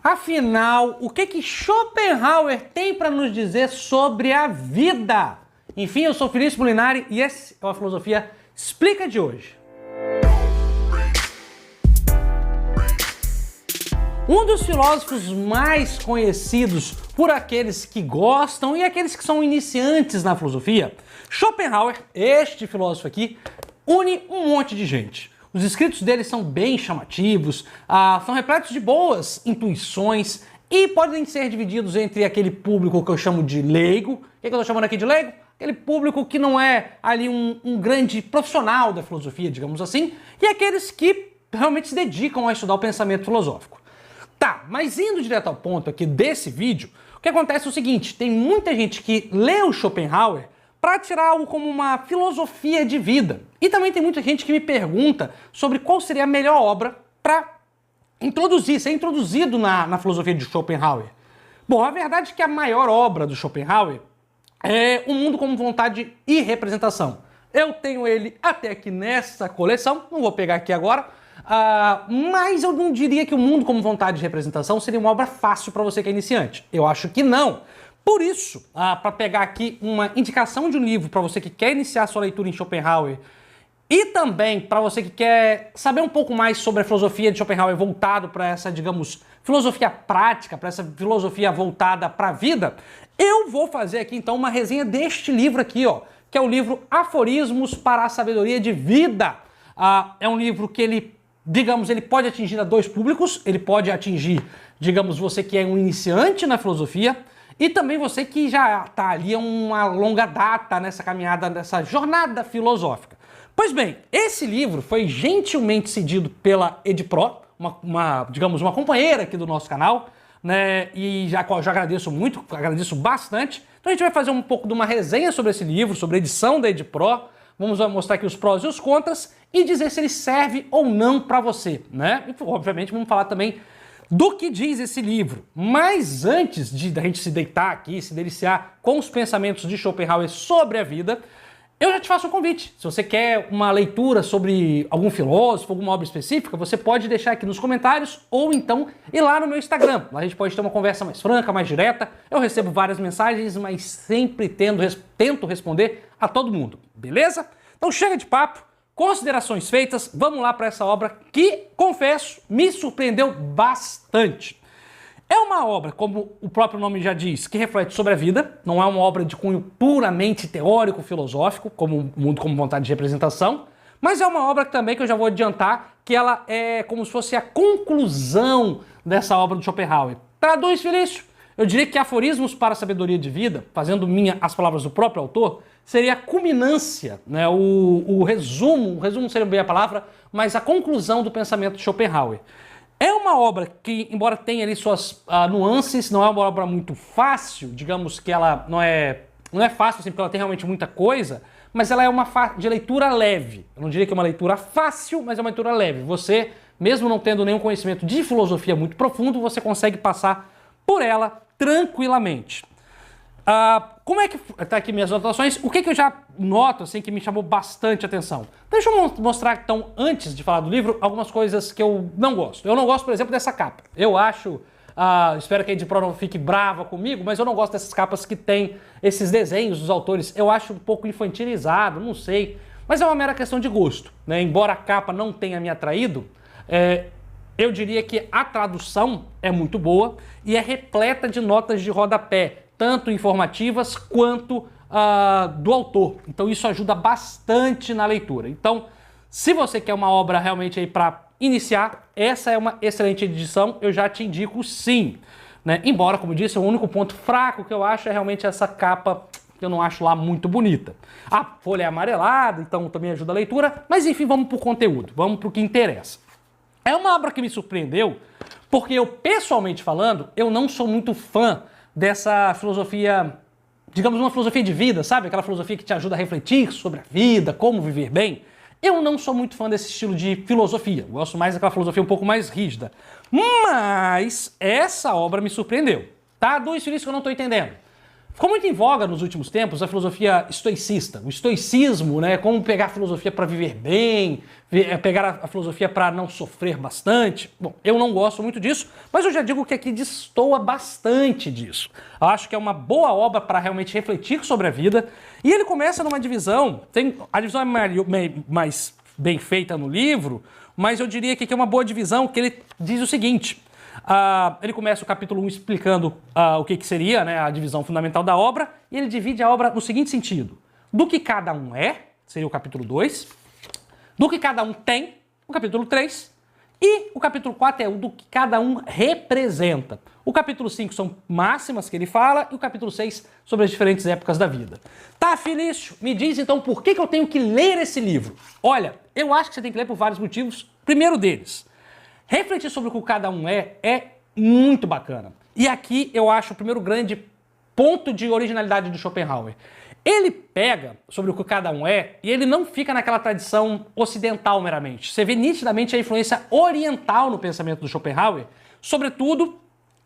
Afinal, o que Schopenhauer tem para nos dizer sobre a vida? Enfim, eu sou Felipe Molinari e essa é a Filosofia Explica de hoje. Um dos filósofos mais conhecidos por aqueles que gostam e aqueles que são iniciantes na filosofia, Schopenhauer, este filósofo aqui, une um monte de gente. Os escritos dele são bem chamativos, são repletos de boas intuições e podem ser divididos entre aquele público que eu chamo de leigo. O que eu estou chamando aqui de leigo? Aquele público que não é ali um grande profissional da filosofia, digamos assim, e aqueles que realmente se dedicam a estudar o pensamento filosófico. Tá, mas indo direto ao ponto aqui desse vídeo, o que acontece é o seguinte, tem muita gente que lê o Schopenhauer para tirar algo como uma filosofia de vida. E também tem muita gente que me pergunta sobre qual seria a melhor obra para ser introduzido na filosofia de Schopenhauer. Bom, a verdade é que a maior obra do Schopenhauer é O Mundo como Vontade e Representação. Eu tenho ele até aqui nessa coleção, não vou pegar aqui agora, mas eu não diria que O Mundo como Vontade e Representação seria uma obra fácil para você que é iniciante. Eu acho que não. Por isso, para pegar aqui uma indicação de um livro para você que quer iniciar sua leitura em Schopenhauer e também para você que quer saber um pouco mais sobre a filosofia de Schopenhauer voltado para essa, digamos, filosofia prática, para essa filosofia voltada para a vida, eu vou fazer aqui então uma resenha deste livro aqui, ó, que é o livro Aforismos para a Sabedoria de Vida. É um livro que ele pode atingir a dois públicos, ele pode atingir, digamos, você que é um iniciante na filosofia, e também você que já está ali há uma longa data nessa caminhada, nessa jornada filosófica. Pois bem, esse livro foi gentilmente cedido pela Edipro, digamos, uma companheira aqui do nosso canal, né? E já agradeço muito, agradeço bastante. Então a gente vai fazer um pouco de uma resenha sobre esse livro, sobre a edição da Edipro. Vamos mostrar aqui os prós e os contras e dizer se ele serve ou não para você, né? E, obviamente, vamos falar também do que diz esse livro. Mas antes da gente se deitar aqui, se deliciar com os pensamentos de Schopenhauer sobre a vida, eu já te faço um convite. Se você quer uma leitura sobre algum filósofo, alguma obra específica, você pode deixar aqui nos comentários ou então ir lá no meu Instagram. Lá a gente pode ter uma conversa mais franca, mais direta. Eu recebo várias mensagens, mas sempre tento responder a todo mundo, beleza? Então chega de papo. Considerações feitas, vamos lá para essa obra que, confesso, me surpreendeu bastante. É uma obra, como o próprio nome já diz, que reflete sobre a vida, não é uma obra de cunho puramente teórico-filosófico, como O Mundo como Vontade de Representação, mas é uma obra também que eu já vou adiantar que ela é como se fosse a conclusão dessa obra do Schopenhauer. Traduz, Felício? Eu diria que Aforismos para a Sabedoria de Vida, fazendo as palavras do próprio autor, seria a culminância, né, o resumo seria bem a palavra, mas a conclusão do pensamento de Schopenhauer. É uma obra que, embora tenha ali suas nuances, não é uma obra muito fácil, digamos que ela não é fácil assim, porque ela tem realmente muita coisa, mas ela é uma de leitura leve. Eu não diria que é uma leitura fácil, mas é uma leitura leve. Você, mesmo não tendo nenhum conhecimento de filosofia muito profundo, você consegue passar por ela tranquilamente. Como é que tá aqui minhas anotações? O que eu já noto assim que me chamou bastante atenção? Deixa eu mostrar então, antes de falar do livro, algumas coisas que eu não gosto. Eu não gosto, por exemplo, dessa capa. Eu acho, espero que a Edipro não fique brava comigo, mas eu não gosto dessas capas que tem esses desenhos dos autores. Eu acho um pouco infantilizado, não sei, mas é uma mera questão de gosto, né? Embora a capa não tenha me atraído, eu diria que a tradução é muito boa e é repleta de notas de rodapé, tanto informativas quanto do autor. Então isso ajuda bastante na leitura. Então, se você quer uma obra realmente aí para iniciar, essa é uma excelente edição, eu já te indico sim. Né? Embora, como eu disse, o único ponto fraco que eu acho é realmente essa capa que eu não acho lá muito bonita. A folha é amarelada, então também ajuda a leitura, mas enfim, vamos para o conteúdo, vamos para o que interessa. É uma obra que me surpreendeu, porque eu, pessoalmente falando, eu não sou muito fã dessa filosofia, digamos uma filosofia de vida, sabe? Aquela filosofia que te ajuda a refletir sobre a vida, como viver bem. Eu não sou muito fã desse estilo de filosofia, eu gosto mais daquela filosofia um pouco mais rígida. Mas essa obra me surpreendeu. Tá? Dois filhos que eu não estou entendendo. Ficou muito em voga nos últimos tempos a filosofia estoicista, o estoicismo, né? Como pegar a filosofia para viver bem, pegar a filosofia para não sofrer bastante. Bom, eu não gosto muito disso, mas eu já digo que aqui destoa bastante disso. Eu acho que é uma boa obra para realmente refletir sobre a vida. E ele começa numa divisão, a divisão é mais bem feita no livro, mas eu diria que é uma boa divisão, que ele diz o seguinte... ele começa o capítulo 1 explicando o que seria, né, a divisão fundamental da obra, e ele divide a obra no seguinte sentido: do que cada um é, seria o capítulo 2, do que cada um tem, o capítulo 3, e o capítulo 4 é o do que cada um representa. O capítulo 5 são máximas que ele fala, e o capítulo 6 sobre as diferentes épocas da vida. Tá, Felício, me diz então por que eu tenho que ler esse livro? Olha, eu acho que você tem que ler por vários motivos. Primeiro deles, refletir sobre o que cada um é muito bacana. E aqui eu acho o primeiro grande ponto de originalidade do Schopenhauer. Ele pega sobre o que cada um é e ele não fica naquela tradição ocidental meramente. Você vê nitidamente a influência oriental no pensamento do Schopenhauer, sobretudo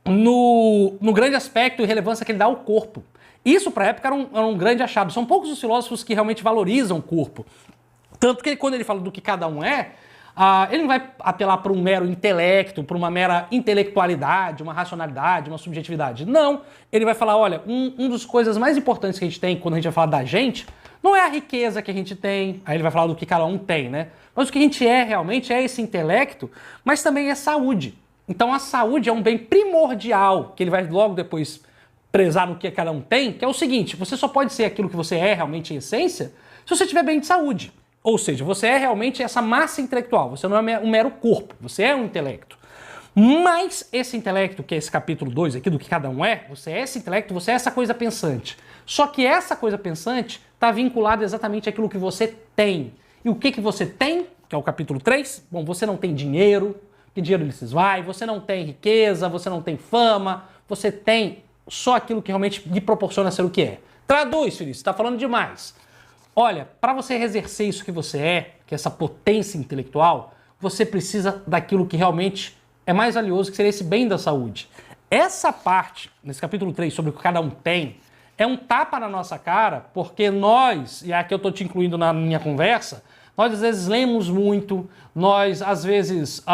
no grande aspecto e relevância que ele dá ao corpo. Isso para a época era um grande achado. São poucos os filósofos que realmente valorizam o corpo. Tanto que quando ele fala do que cada um é, ele não vai apelar para um mero intelecto, para uma mera intelectualidade, uma racionalidade, uma subjetividade. Não. Ele vai falar, olha, uma das coisas mais importantes que a gente tem quando a gente vai falar da gente, não é a riqueza que a gente tem, aí ele vai falar do que cada um tem, né? Mas o que a gente é realmente é esse intelecto, mas também é saúde. Então a saúde é um bem primordial, que ele vai logo depois prezar no que cada um tem, que é o seguinte: você só pode ser aquilo que você é realmente em essência se você estiver bem de saúde. Ou seja, você é realmente essa massa intelectual, você não é um mero corpo, você é um intelecto. Mas esse intelecto, que é esse capítulo 2 aqui, do que cada um é, você é esse intelecto, você é essa coisa pensante. Só que essa coisa pensante está vinculada exatamente àquilo que você tem. E o que você tem, que é o capítulo 3, bom, você não tem dinheiro, que dinheiro ele se esvai, você não tem riqueza, você não tem fama, você tem só aquilo que realmente lhe proporciona ser o que é. Traduz, filho, você está falando demais. Olha, para você exercer isso que você é, que é essa potência intelectual, você precisa daquilo que realmente é mais valioso, que seria esse bem da saúde. Essa parte, nesse capítulo 3, sobre o que cada um tem, é um tapa na nossa cara, porque nós, e aqui eu estou te incluindo na minha conversa, nós às vezes lemos muito, nós às vezes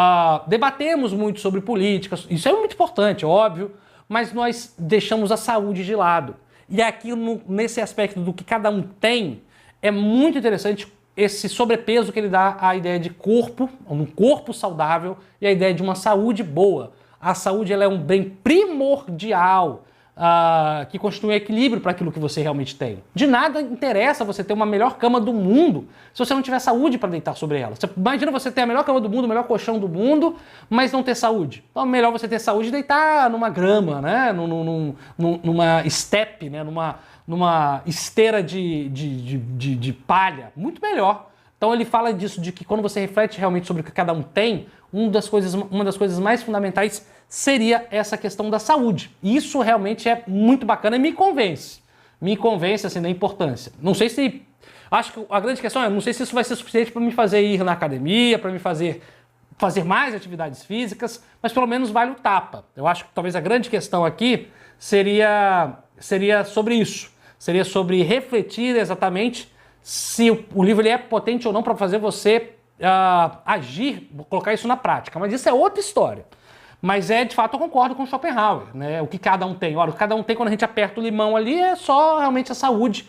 debatemos muito sobre política, isso é muito importante, óbvio, mas nós deixamos a saúde de lado. E aqui, nesse aspecto do que cada um tem, é muito interessante esse sobrepeso que ele dá à ideia de corpo, um corpo saudável, e a ideia de uma saúde boa. A saúde ela é um bem primordial que constitui equilíbrio para aquilo que você realmente tem. De nada interessa você ter uma melhor cama do mundo se você não tiver saúde para deitar sobre ela. Imagina você ter a melhor cama do mundo, o melhor colchão do mundo, mas não ter saúde. Então é melhor você ter saúde e deitar numa grama, né? Numa estepe, né? Numa esteira de palha. Muito melhor. Então ele fala disso, de que quando você reflete realmente sobre o que cada um tem, uma das coisas mais fundamentais seria essa questão da saúde. E isso realmente é muito bacana e me convence. Me convence, assim, da importância. Não sei se... Acho que a grande questão é, não sei se isso vai ser suficiente para me fazer ir na academia, para me fazer mais atividades físicas, mas pelo menos vale o tapa. Eu acho que talvez a grande questão aqui seria sobre isso. Seria sobre refletir exatamente se o livro ele é potente ou não para fazer você agir, colocar isso na prática. Mas isso é outra história. Mas de fato, eu concordo com o Schopenhauer, né? O que cada um tem. Olha, o que cada um tem quando a gente aperta o limão ali é só realmente a saúde,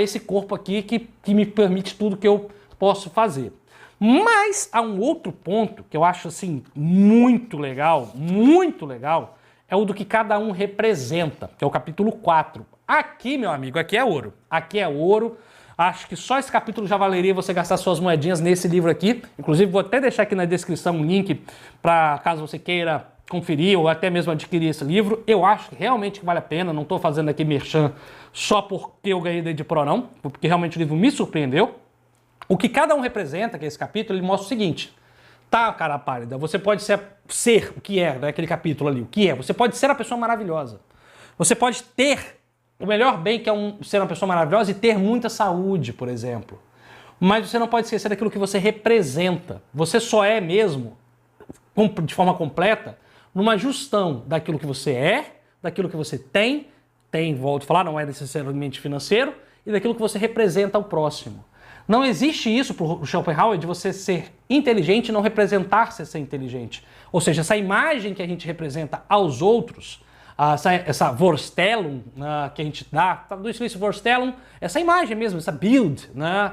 esse corpo aqui que me permite tudo que eu posso fazer. Mas há um outro ponto que eu acho assim muito legal, é o do que cada um representa, que é o capítulo 4. Aqui, meu amigo, aqui é ouro. Aqui é ouro. Acho que só esse capítulo já valeria você gastar suas moedinhas nesse livro aqui. Inclusive, vou até deixar aqui na descrição um link para caso você queira conferir ou até mesmo adquirir esse livro. Eu acho que realmente vale a pena. Não estou fazendo aqui merchan só porque eu ganhei da Edipro, não. Porque realmente o livro me surpreendeu. O que cada um representa, que é esse capítulo, ele mostra o seguinte. Tá, cara pálida, você pode ser o que é, né, aquele capítulo ali, o que é. Você pode ser a pessoa maravilhosa. Você pode ter o melhor bem que é ser uma pessoa maravilhosa e ter muita saúde, por exemplo. Mas você não pode esquecer daquilo que você representa. Você só é mesmo, de forma completa, numa justão daquilo que você é, daquilo que você tem tem, volto a falar, não é necessariamente financeiro, e daquilo que você representa ao próximo. Não existe isso para o Schopenhauer de você ser inteligente e não representar-se ser inteligente. Ou seja, essa imagem que a gente representa aos outros, essa Vorstellung, que a gente dá, do isso Vorstellung, essa imagem mesmo, essa Bild, né,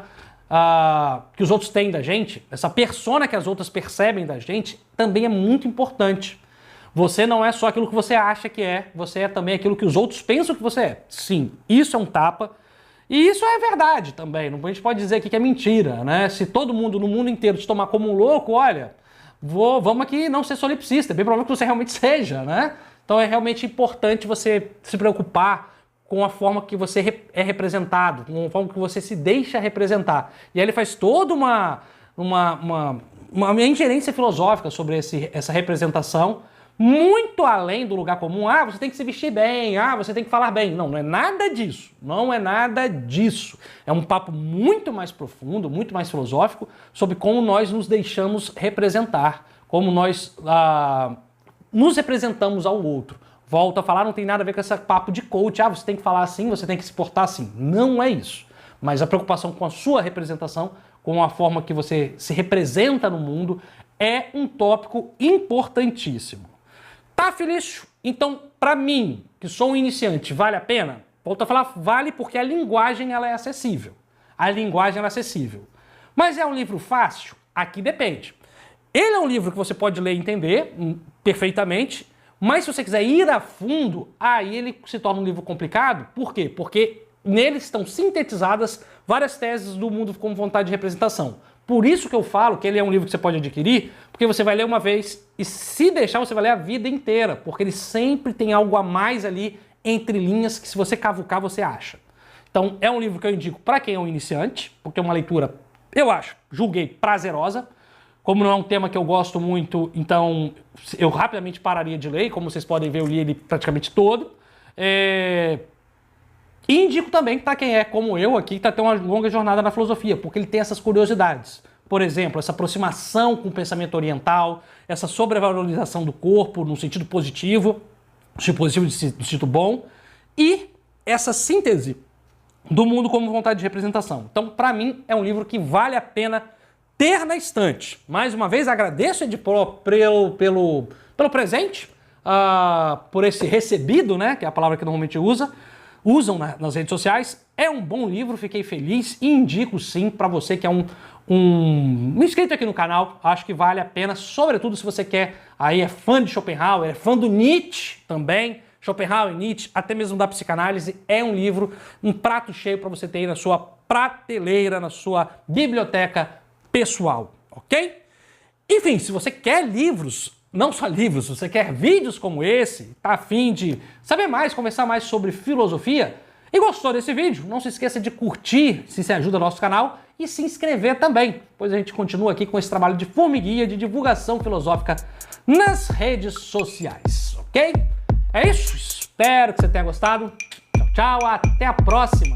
que os outros têm da gente, essa persona que as outras percebem da gente, também é muito importante. Você não é só aquilo que você acha que é, você é também aquilo que os outros pensam que você é. Sim, isso é um tapa. E isso é verdade também, a gente pode dizer aqui que é mentira, né? Se todo mundo no mundo inteiro te tomar como um louco, olha, vamos aqui não ser solipsista, é bem provável que você realmente seja, né? Então é realmente importante você se preocupar com a forma que você é representado, com a forma que você se deixa representar. E aí ele faz toda uma ingerência filosófica sobre essa representação, muito além do lugar comum. Você tem que se vestir bem, você tem que falar bem. Não é nada disso. Não é nada disso. É um papo muito mais profundo, muito mais filosófico sobre como nós nos deixamos representar, como nós nos representamos ao outro. Volto a falar, não tem nada a ver com esse papo de coach. Você tem que falar assim, você tem que se portar assim. Não é isso. Mas a preocupação com a sua representação, com a forma que você se representa no mundo, é um tópico importantíssimo. Tá, Felício? Então, para mim, que sou um iniciante, vale a pena? Volto a falar, vale porque a linguagem ela é acessível. A linguagem ela é acessível. Mas é um livro fácil? Aqui depende. Ele é um livro que você pode ler e entender perfeitamente, mas se você quiser ir a fundo, aí ele se torna um livro complicado. Por quê? Porque nele estão sintetizadas várias teses do mundo como vontade de representação. Por isso que eu falo que ele é um livro que você pode adquirir, porque você vai ler uma vez e se deixar você vai ler a vida inteira, porque ele sempre tem algo a mais ali entre linhas que se você cavucar você acha. Então é um livro que eu indico para quem é um iniciante, porque é uma leitura, eu julguei prazerosa. Como não é um tema que eu gosto muito, então eu rapidamente pararia de ler, como vocês podem ver eu li ele praticamente todo. E indico também para quem é como eu aqui, que está tendo uma longa jornada na filosofia, porque ele tem essas curiosidades. Por exemplo, essa aproximação com o pensamento oriental, essa sobrevalorização do corpo no sentido positivo, no sentido bom, e essa síntese do mundo como vontade de representação. Então, para mim, é um livro que vale a pena ter na estante. Mais uma vez, agradeço, Edipro, pelo presente, por esse recebido, né, que é a palavra que normalmente usam nas redes sociais. É um bom livro, fiquei feliz e indico sim para você que é um inscrito aqui no canal. Acho que vale a pena, sobretudo se você é fã de Schopenhauer, é fã do Nietzsche também. Schopenhauer, Nietzsche, até mesmo da psicanálise, é um livro, um prato cheio para você ter aí na sua prateleira, na sua biblioteca pessoal, ok? Enfim, se você quer livros, não só livros, se você quer vídeos como esse, tá a fim de saber mais, conversar mais sobre filosofia e gostou desse vídeo, não se esqueça de curtir, se você ajuda o nosso canal, e se inscrever também, pois a gente continua aqui com esse trabalho de formiguinha de divulgação filosófica nas redes sociais, ok? É isso, espero que você tenha gostado. Tchau, tchau, até a próxima!